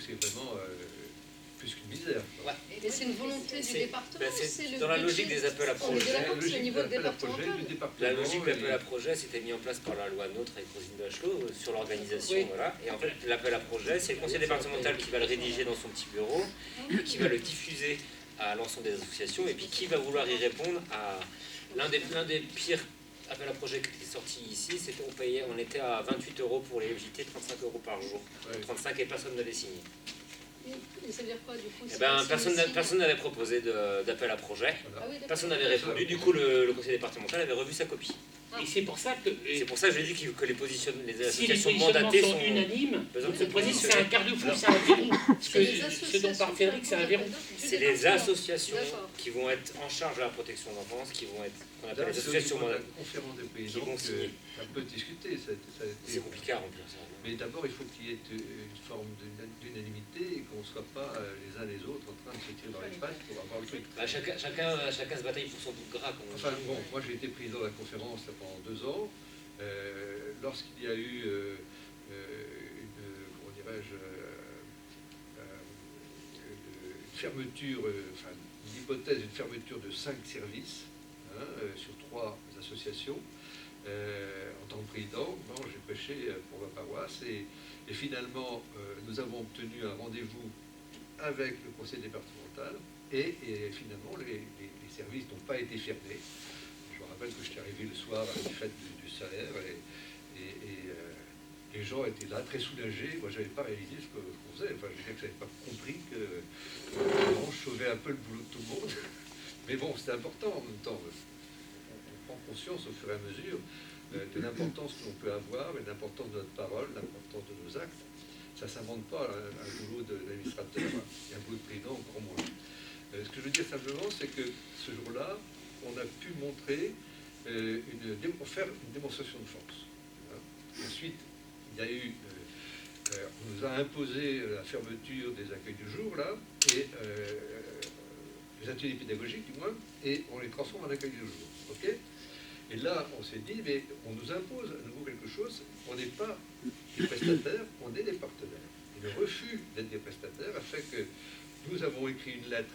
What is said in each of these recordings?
c'est vraiment plus qu'une misère. Ouais. Et c'est une volonté du département. C'est dans la logique des appels à projets. C'est au niveau départemental. La logique de l'appel à projet, c'était mis en place par la loi NOTRe avec Roselyne Bachelot sur l'organisation. Oui. Voilà. Et en fait, l'appel à projet, c'est le conseil départemental qui va le rédiger dans son petit bureau, et qui va le diffuser à l'ensemble des associations, et puis qui va vouloir y répondre à l'un des pires appels à projet qui était sorti ici, c'était on était à 28 € pour les FJT, 35 € par jour. Ouais. 35 et personne n'avait signé. Et ça veut dire quoi du coup? Personne n'avait proposé d'appel à projet. Voilà. Ah oui, d'accord. Personne n'avait répondu. Du coup, le conseil départemental avait revu sa copie. Et c'est pour ça que C'est pour ça que je dis que les si les associations positionnements mandatées sont unanimes, besoin de se le président c'est positionner. un garde-fou, c'est un verrou. Ce dont parle Frédéric, c'est un verrou. C'est les associations D'accord. qui vont être en charge de la protection de l'enfance, qui vont être, qu'on appelle Là, les c'est au associations niveau de la mandatées. conférence des Qui présidents vont que signer. c'est un peu discuté. Ça a été- C'est compliqué à remplir ça. Mais d'abord, il faut qu'il y ait une forme d'unanimité et qu'on ne soit pas les uns les autres en train de se tirer dans les pattes pour avoir le truc. Chacun se bataille pour son bout de gras. Comme on Enfin dit. bon, moi j'ai été président de la conférence là, pendant 2 ans. Lorsqu'il y a eu comment dirais-je, une fermeture, enfin une hypothèse d'une fermeture de 5 services sur 3 associations, en tant que président, bon, j'ai prêché pour ma paroisse et finalement nous avons obtenu un rendez-vous avec le conseil départemental et finalement les services n'ont pas été fermés. Je me rappelle que j'étais arrivé le soir à la fête du salaire et les gens étaient là très soulagés. Moi, je n'avais pas réalisé ce qu'on faisait. Enfin, je veux dire que je n'avais pas compris que je sauvais un peu le boulot de tout le monde. Mais bon, c'était important en même temps. On prend conscience au fur et à mesure de l'importance que l'on peut avoir et de l'importance de notre parole, l'importance de nos actes. Ça ne s'invente pas un boulot d'administrateur et un boulot de président encore moins. Ce que je veux dire simplement, c'est que ce jour-là, on a pu montrer, faire une démonstration de force. Ensuite, il y a eu, on nous a imposé la fermeture des accueils du jour, là, et les ateliers pédagogiques du moins, et on les transforme en accueil du jour. Ok. Et là, on s'est dit, mais on nous impose à nouveau quelque chose, on n'est pas des prestataires, on est des partenaires. Et le refus d'être des prestataires a fait que nous avons écrit une lettre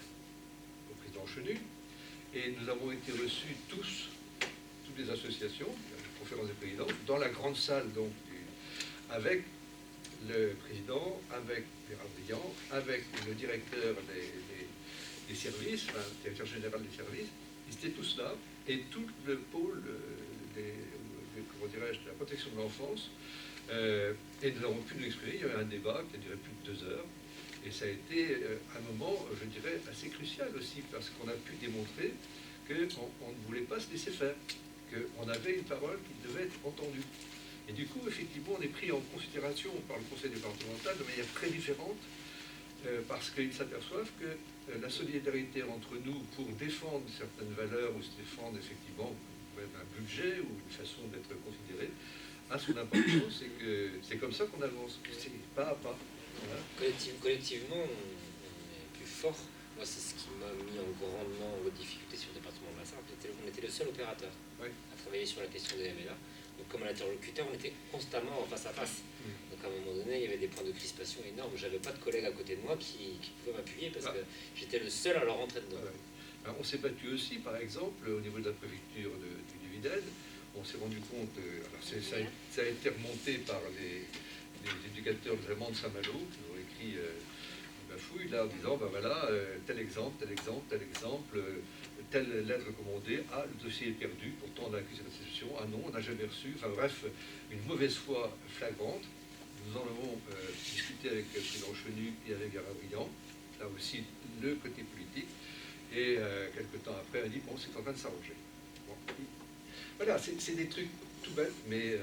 au président Chenu, et nous avons été reçus toutes les associations, la conférence des présidents, dans la grande salle, donc, avec le président, avec Gérard Briand, avec le directeur des services, enfin, le directeur général des services, ils étaient tous là, et tout le pôle comment dirais-je, de la protection de l'enfance, et nous avons pu nous exprimer. Il y a eu un débat qui a duré plus de 2 heures, et ça a été un moment, je dirais, assez crucial aussi, parce qu'on a pu démontrer qu'on ne voulait pas se laisser faire, qu'on avait une parole qui devait être entendue. Et du coup, effectivement, on est pris en considération par le conseil départemental de manière très différente, parce qu'ils s'aperçoivent que la solidarité entre nous pour défendre certaines valeurs ou se défendre effectivement même un budget ou une façon d'être considéré a son importance et que c'est comme ça qu'on avance, c'est pas à pas. Voilà. Collectivement, on est plus fort. Moi, c'est ce qui m'a mis en grandement en difficulté sur le département de Bassin. On était le seul opérateur à travailler sur la question des MLA. Donc, comme un interlocuteur, on était constamment en face à face. Donc, à un moment donné, il y avait des points de crispation énormes. J'avais pas de collègues à côté de moi qui pouvaient m'appuyer parce que j'étais le seul à leur rentrer dedans. Alors, on s'est battu aussi, par exemple, au niveau de la préfecture du Vilaine. On s'est rendu compte, alors ça a été remonté par les éducateurs vraiment de Saint-Malo qui ont écrit une bafouille là en disant, ben voilà, tel exemple, telle lettre recommandée, ah, le dossier est perdu, pourtant on a accusé l'institution, ah non, on n'a jamais reçu, enfin bref, une mauvaise foi flagrante. Nous en avons discuté avec le président Chenu et avec Gérard Briand, là aussi le côté politique, et quelques temps après, on a dit, bon, c'est en train de s'arranger. Bon. Voilà, c'est des trucs tout bêtes, mais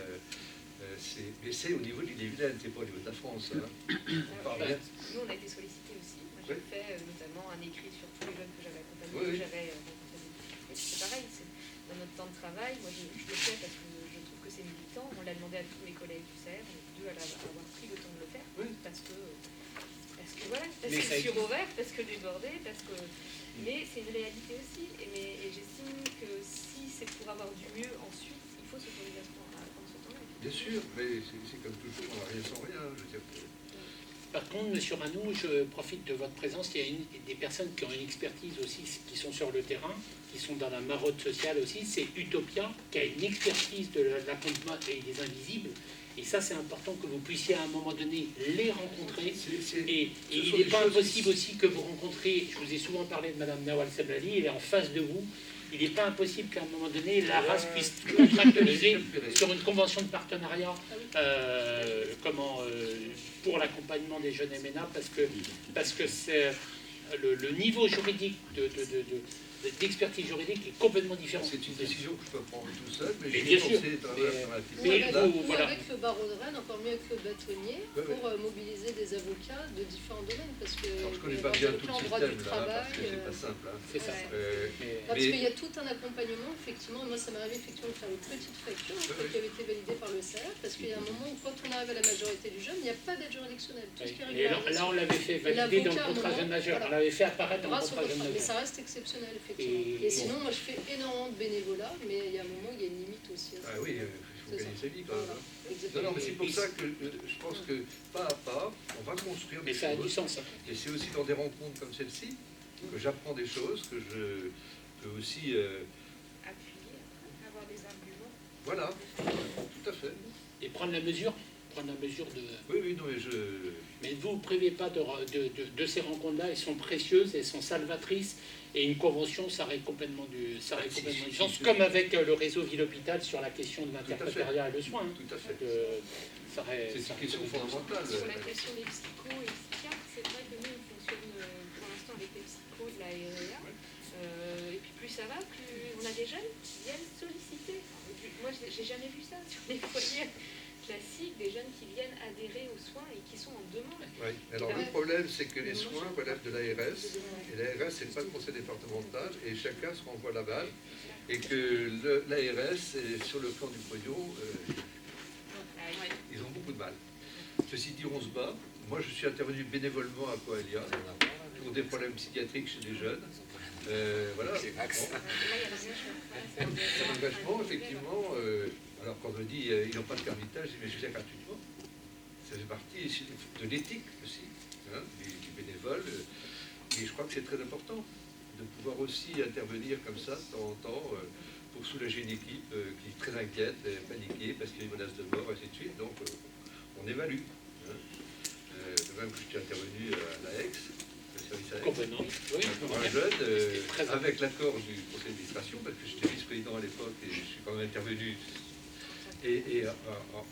c'est au niveau de l'île-et-Vilaine, c'est pas au niveau de la France. Hein. On parle bien. Nous, on a été sollicités aussi. Moi, j'ai fait notamment un écrit sur tous les jeunes que j'avais accompagnés, Oui. que j'avais rencontrés. Et c'est pareil, dans notre temps de travail, moi je le fais parce que je trouve que c'est militant. On l'a demandé à tous mes collègues du CERF, on est 2 à avoir pris le temps de le faire, parce que voilà, parce que surouvert, parce que débordé, parce que... Mais c'est une réalité aussi, et j'estime que si c'est pour avoir du mieux ensuite, il faut s'autoriser à prendre ce temps-là. Bien sûr, mais c'est comme toujours, on n'a rien sans rien. Je veux dire que Par contre, Monsieur Ranou, je profite de votre présence. Il y a des personnes qui ont une expertise aussi, qui sont sur le terrain, qui sont dans la marotte sociale aussi. C'est Utopia, qui a une expertise de l'accompagnement et des invisibles. Et ça, c'est important que vous puissiez à un moment donné les rencontrer. Et il n'est pas impossible aussi que vous rencontriez, je vous ai souvent parlé de Madame Nawal Sablali, elle est en face de vous. Il n'est pas impossible qu'à un moment donné, la race puisse contractualiser sur une convention de partenariat pour l'accompagnement des jeunes MNA, parce que c'est le niveau juridique d'expertise juridique est complètement différent. C'est une décision que je peux prendre tout seul, mais bien j'ai sûr. pensé dans Ou avec le barreau de Rennes, encore mieux avec le bâtonnier, pour mobiliser des avocats de différents domaines. Parce que alors, je ne connais pas bien tout le système là, parce que c'est pas simple. Hein. C'est ça. Parce qu'il y a tout un accompagnement, effectivement. Moi, ça m'est arrivé effectivement de faire une petite facture qui avait été validée par le CERF, parce qu'il y a un moment où, quand on arrive à la majorité du jeune, il n'y a pas d'aide juridictionnelle. Tout ce qui Et là, on l'avait fait valider dans le contrat jeune majeur. On l'avait fait apparaître dans le contrat jeune majeur. Mais ça reste exceptionnel, effectivement. Et sinon, moi, je fais énormément de bénévolat, mais il y a un moment où il y a une limite aussi. Ah oui, il faut gagner sa vie quand même. Voilà. Non, mais c'est pour ça que je pense que pas à pas, on va construire des Mais ça a du choses. sens. Et c'est aussi dans des rencontres comme celle-ci que j'apprends des choses, que je peux aussi... Appuyer, avoir des arguments. Voilà, tout à fait. Et prendre la mesure de... Oui, non, mais Mais vous ne privez pas de ces rencontres-là, elles sont précieuses, elles sont salvatrices, et une convention, ça aurait complètement du sens, comme avec le réseau Ville-Hôpital sur la question de l'interprétariat et le soin. Tout à fait. C'est une question fondamentale. Sur la question des psychos et psychiatres, c'est vrai que nous, on fonctionne pour l'instant avec les psychos de la REA. Et puis plus ça va, plus on a des jeunes qui viennent solliciter. Moi, j'ai jamais vu ça sur les foyers classiques, des jeunes qui viennent adhérer aux soins et qui sont en demande. Oui. Alors le problème, c'est que les soins relèvent de l'ARS, et l'ARS, c'est pas le conseil départemental, et chacun se renvoie la balle, et que l'ARS, sur le plan du pognon, ils ont beaucoup de mal. Ceci dit, on se bat. Moi, je suis intervenu bénévolement à Coalia pour des problèmes psychiatriques chez les jeunes. Voilà. C'est un engagement, effectivement. Alors, quand on me dit ils n'ont pas de permittage, je dis mais je viens gratuitement. Ça fait partie de l'éthique aussi, hein, du bénévole. Et je crois que c'est très important de pouvoir aussi intervenir comme ça de temps en temps pour soulager une équipe qui est très inquiète, paniquée parce qu'il y a une menace de mort, et ainsi de suite. Donc, on évalue. Hein. De même que je suis intervenu à la Aix. Complètement. Oui, pour un jeune, avec l'accord du conseil d'administration, parce que j'étais vice-président à l'époque et je suis quand même intervenu. Et en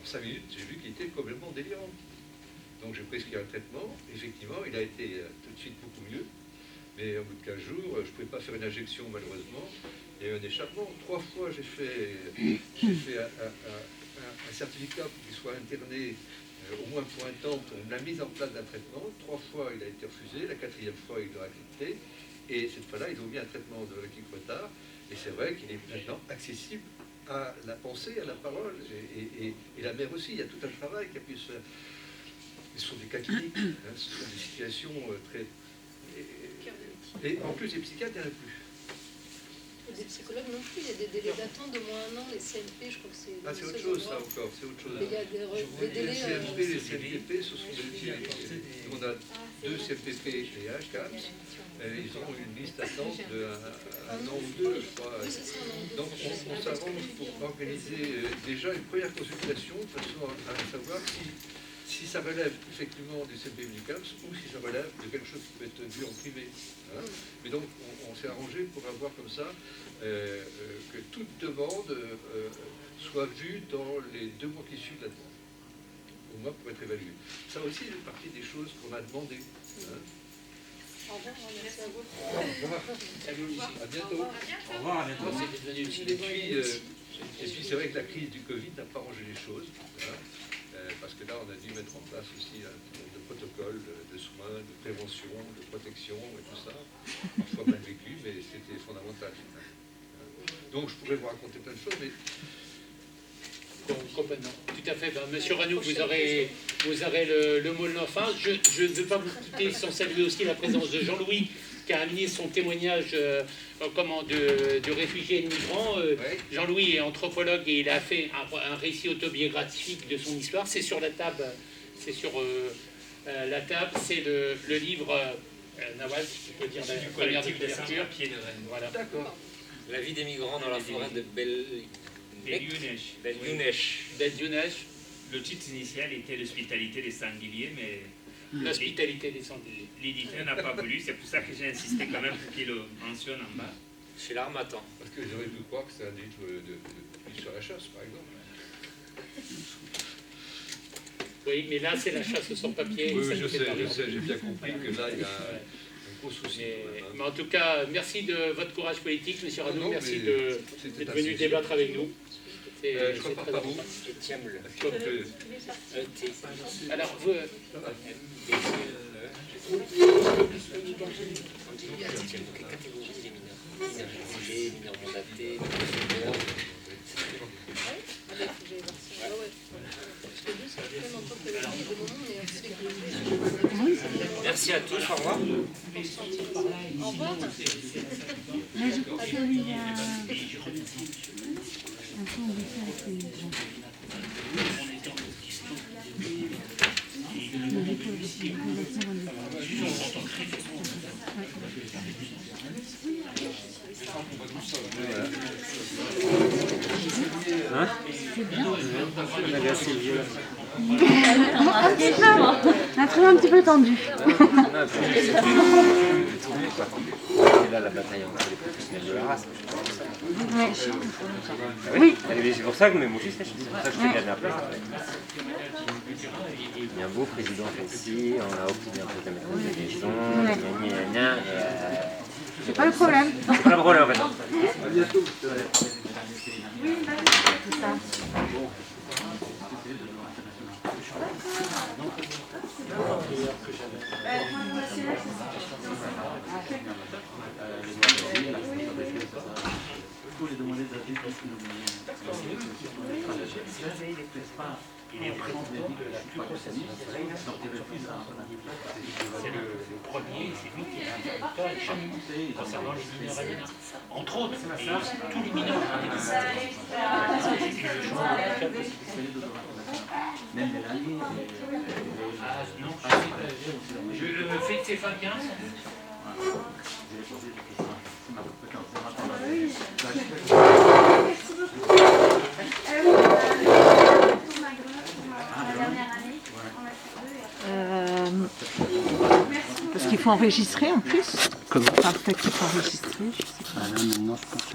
5 minutes, j'ai vu qu'il était complètement délirant. Donc j'ai prescrit un traitement. Effectivement, il a été tout de suite beaucoup mieux. Mais au bout de 15 jours, je ne pouvais pas faire une injection malheureusement. Il y a eu un échappement. 3 fois, j'ai fait un certificat pour qu'il soit interné au moins pour un temps, pour la mise en place d'un traitement. 3 fois, il a été refusé. La 4e fois, il l'a accepté. Et cette fois-là, ils ont mis un traitement de clic retard. Et c'est vrai qu'il est maintenant accessible à la pensée, à la parole. Et la mère aussi. Il y a tout un travail qui a pu se faire. Ce sont des cas cliniques. Hein, ce sont des situations très... Et en plus, les psychiatres, il n'y en a plus. Des psychologues non plus, il y a des délais d'attente de moins d'un an, les CMP, je crois que c'est... Ah, c'est autre chose, ça encore, c'est autre chose. Mais il y a des délais... Les CMP, les CMPP, ce sont des délais. On a 2 CMPP et un CAMS. Ils ont une liste d'attente d'un an ou 2, je crois. Donc, on s'arrange pour organiser déjà une première consultation, de façon à savoir si ça relève effectivement du CMP médical ou si ça relève de quelque chose qui peut être vu en privé. Hein. Mais donc, on s'est arrangé pour avoir comme ça que toute demande soit vue dans les 2 mois qui suivent la demande, au moins pour être évaluée. Ça aussi, c'est partie des choses qu'on a demandées. Hein. Au revoir, merci à vous. Au revoir. À bientôt. Au revoir, à bientôt. Et puis, c'est vrai que la crise du Covid n'a pas arrangé les choses. Hein. Parce que là, on a dû mettre en place aussi un de protocoles de soins, de prévention, de protection et tout ça. Parfois mal vécu, mais c'était fondamental. Donc, je pourrais vous raconter plein de choses, mais... Complètement. Tout à fait. Ben, Monsieur Ranou, vous aurez le mot de la fin. Je ne veux pas vous quitter sans saluer aussi la présence de Jean-Louis, qui a amené son témoignage de réfugié et de migrant. Jean-Louis est anthropologue et il a fait un récit autobiographique de son histoire. C'est sur la table c'est sur la table, c'est le livre, Nawaz, si tu peux dire la première de couverture. Voilà. D'accord. La vie des migrants dans la forêt de Belyounesh. Belyounesh. Le titre initial était l'hospitalité des sangliers, mais L'hospitalité des sangliers. l'éditeur n'a pas voulu, c'est pour ça que j'ai insisté quand même pour qu'il le mentionne en bas. chez l'Armatan. Parce que j'aurais pu croire que c'est un livre de sur la chasse, par exemple. Oui, mais là, c'est la chasse sans papier. Oui, ça je nous fait parler. sais, j'ai bien compris que là, il y a un gros souci. Mais en tout cas, merci de votre courage politique, M. Rano. Non, Merci mais d'être venu débattre avec nous. Je repars par où Alors, vous... Les mineurs mandatés, merci à tous, au revoir. Au revoir. Là, je pense qu'il y a un peu embêté avec les gens. Hein? C'est bien. On avait assez vieux. On a trouvé un petit peu tendu. Et là, la bataille entre les professionnels de la race. Ouais. Oui. C'est pour ça que mes motifs, c'est pour ça que je t'ai gagné la place. Il y a un beau président ici, on a obtenu un peu de maîtrise de gestion, C'est pas le problème. c'est pas le problème en fait. C'est ça. C'est le premier, c'est lui qui est introducteur et chef concernant les mineurs aliénins. Entre autres, et tous les mineurs aliénins. Non, je fais que c'est fin 15. Parce qu'il faut enregistrer en plus. Comment? Enfin, peut-être qu'il faut enregistrer. Je sais pas. Là, maintenant, je pense que